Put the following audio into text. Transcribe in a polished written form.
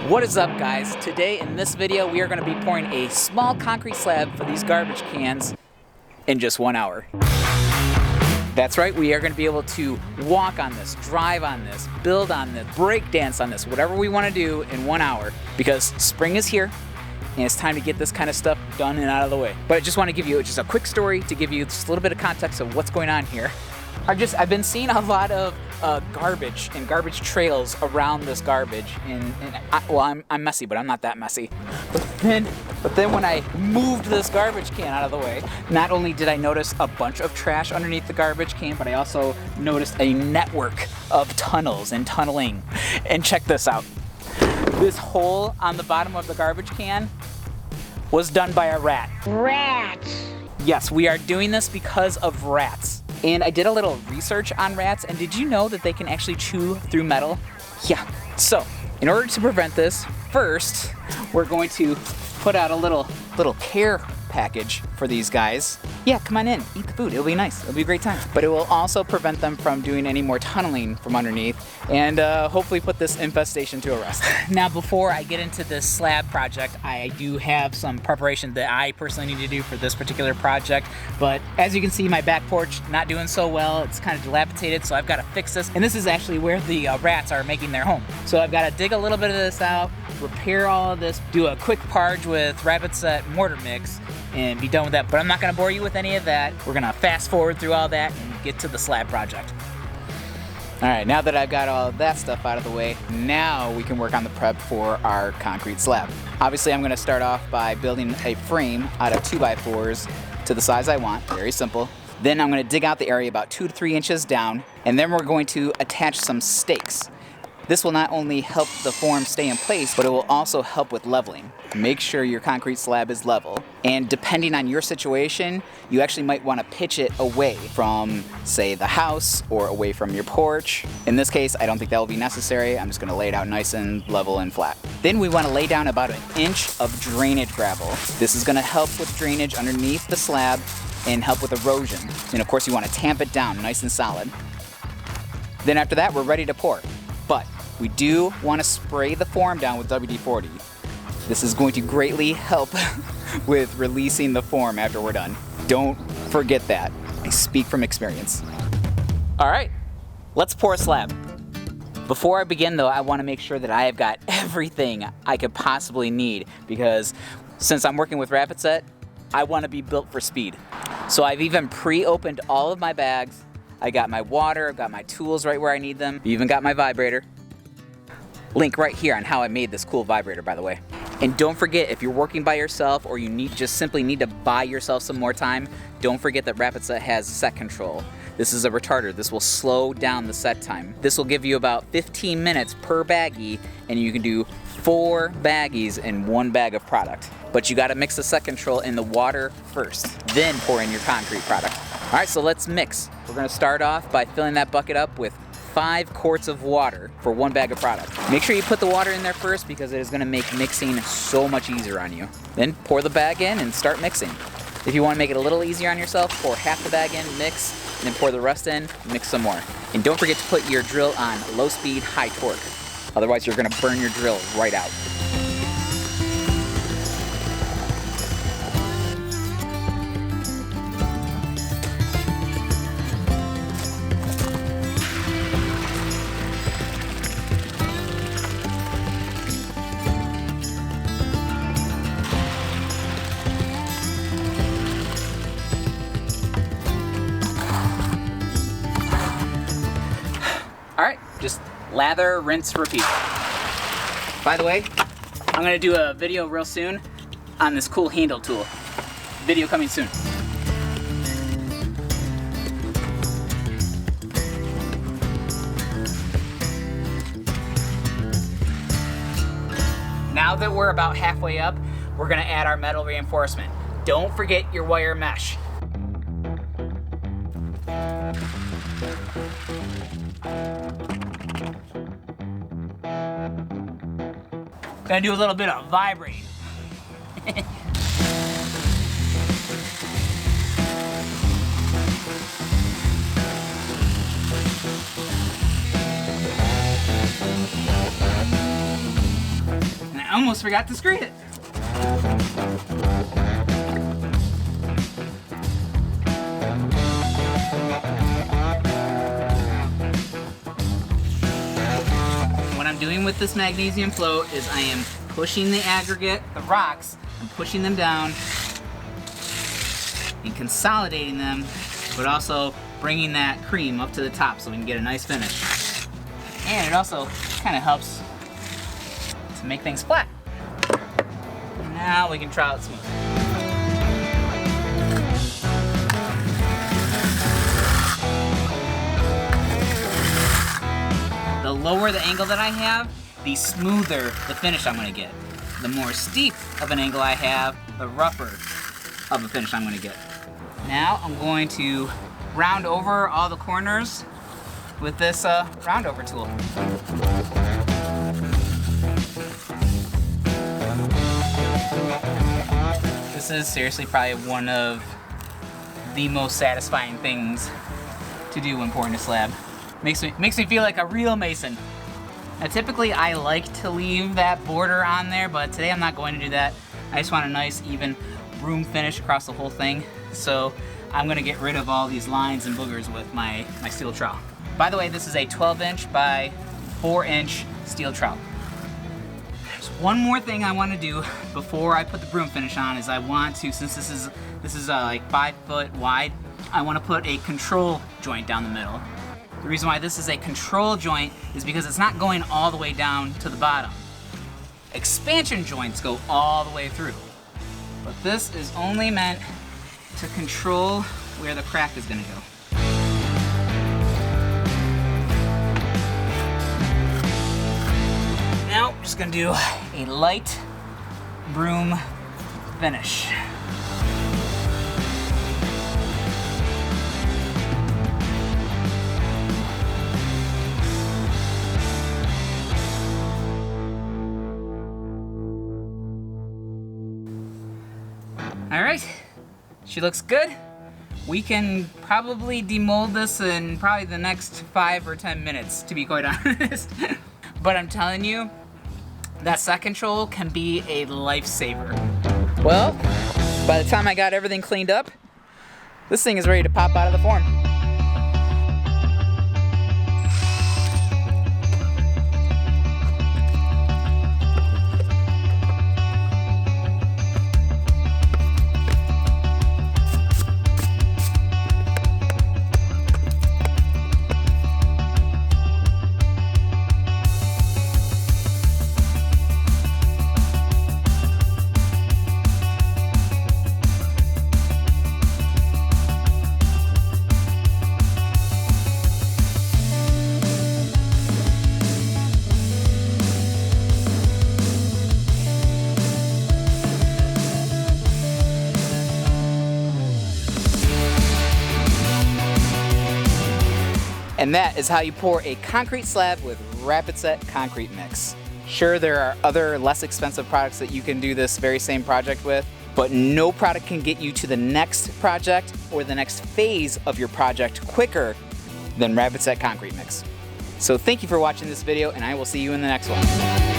What is up, guys? Today in this video we are going to be pouring a small concrete slab for these garbage cans in just 1 hour. That's right, we are going to be able to walk on this, drive on this, build on this, break dance on this, whatever we want to do in 1 hour, because spring is here and it's time to get this kind of stuff done and out of the way. But I just want to give you just a quick story to give you just a little bit of context of what's going on here. I've been seeing a lot of garbage and garbage trails around this garbage, I'm messy, but I'm not that messy. But then when I moved this garbage can out of the way, not only did I notice a bunch of trash underneath the garbage can, but I also noticed a network of tunnels and tunneling. And check this out. This hole on the bottom of the garbage can was done by a rat. Rats! Yes, we are doing this because of rats. And I did a little research on rats, and did you know that they can actually chew through metal? Yeah. So, in order to prevent this, first, we're going to put out a little care package for these guys. Yeah, come on in, eat the food, it'll be nice, it'll be a great time. But it will also prevent them from doing any more tunneling from underneath, and hopefully put this infestation to a rest. Now, before I get into this slab project, I do have some preparation that I personally need to do for this particular project, but as you can see, my back porch not doing so well. It's kind of dilapidated, so I've got to fix this, and this is actually where the rats are making their home. So I've got to dig a little bit of this out, repair all of this, do a quick parge with rapid set mortar mix, and be done with that. But I'm not going to bore you with any of that. We're going to fast forward through all that and get to the slab project. Alright, now that I've got all that stuff out of the way, now we can work on the prep for our concrete slab. Obviously, I'm going to start off by building a frame out of 2x4s to the size I want. Very simple. Then I'm going to dig out the area about 2 to 3 inches down, and then we're going to attach some stakes. This will not only help the form stay in place, but it will also help with leveling. Make sure your concrete slab is level. And depending on your situation, you actually might want to pitch it away from, say, the house or away from your porch. In this case, I don't think that will be necessary. I'm just going to lay it out nice and level and flat. Then we want to lay down about 1 inch of drainage gravel. This is going to help with drainage underneath the slab and help with erosion. And of course, you want to tamp it down nice and solid. Then after that, we're ready to pour. But we do want to spray the form down with WD-40. This is going to greatly help with releasing the form after we're done. Don't forget that. I speak from experience. All right, let's pour a slab. Before I begin though, I want to make sure that I have got everything I could possibly need, because since I'm working with rapid set, I want to be built for speed. So I've even pre-opened all of my bags. I got my water, I've got my tools right where I need them. Even got my vibrator. Link right here on how I made this cool vibrator, by the way. And don't forget, if you're working by yourself or you just simply need to buy yourself some more time, don't forget that Rapid Set has set control. This is a retarder. This will slow down the set time. This will give you about 15 minutes per baggie, and you can do 4 baggies in 1 bag of product. But you gotta mix the set control in the water first, then pour in your concrete product. All right, so let's mix. We're gonna start off by filling that bucket up with 5 quarts of water for 1 bag of product. Make sure you put the water in there first, because it is going to make mixing so much easier on you. Then pour the bag in and start mixing. If you want to make it a little easier on yourself, pour half the bag in, mix, and then pour the rest in, mix some more. And don't forget to put your drill on low speed, high torque. Otherwise you're going to burn your drill right out. All right, just lather, rinse, repeat. By the way, I'm gonna do a video real soon on this cool handle tool. Video coming soon. Now that we're about halfway up, we're gonna add our metal reinforcement. Don't forget your wire mesh. Gonna do a little bit of vibrating. almost forgot to screen it. What I'm doing with this magnesium float is I am pushing the aggregate, the rocks, and pushing them down and consolidating them, but also bringing that cream up to the top so we can get a nice finish. And it also kind of helps to make things flat. Now we can try it smooth. The lower the angle that I have, the smoother the finish I'm gonna get. The more steep of an angle I have, the rougher of a finish I'm gonna get. Now I'm going to round over all the corners with this round over tool. This is seriously probably one of the most satisfying things to do when pouring a slab. Makes me feel like a real mason. Now typically I like to leave that border on there, but today I'm not going to do that. I just want a nice even room finish across the whole thing. So I'm gonna get rid of all these lines and boogers with my steel trowel. By the way, this is a 12-inch by 4-inch steel trowel. There's one more thing I want to do before I put the broom finish on is I want to, since this is like 5 foot wide, I want to put a control joint down the middle. The reason why this is a control joint is because it's not going all the way down to the bottom. Expansion joints go all the way through. But this is only meant to control where the crack is going to go. Now, I'm just going to do a light broom finish. All right. She looks good. We can probably demold this in probably the next 5 or 10 minutes, to be quite honest. But I'm telling you, that set control can be a lifesaver. Well, by the time I got everything cleaned up, this thing is ready to pop out of the form. And that is how you pour a concrete slab with Rapid Set concrete mix. Sure, there are other less expensive products that you can do this very same project with, but no product can get you to the next project or the next phase of your project quicker than Rapid Set concrete mix. So thank you for watching this video, and I will see you in the next one.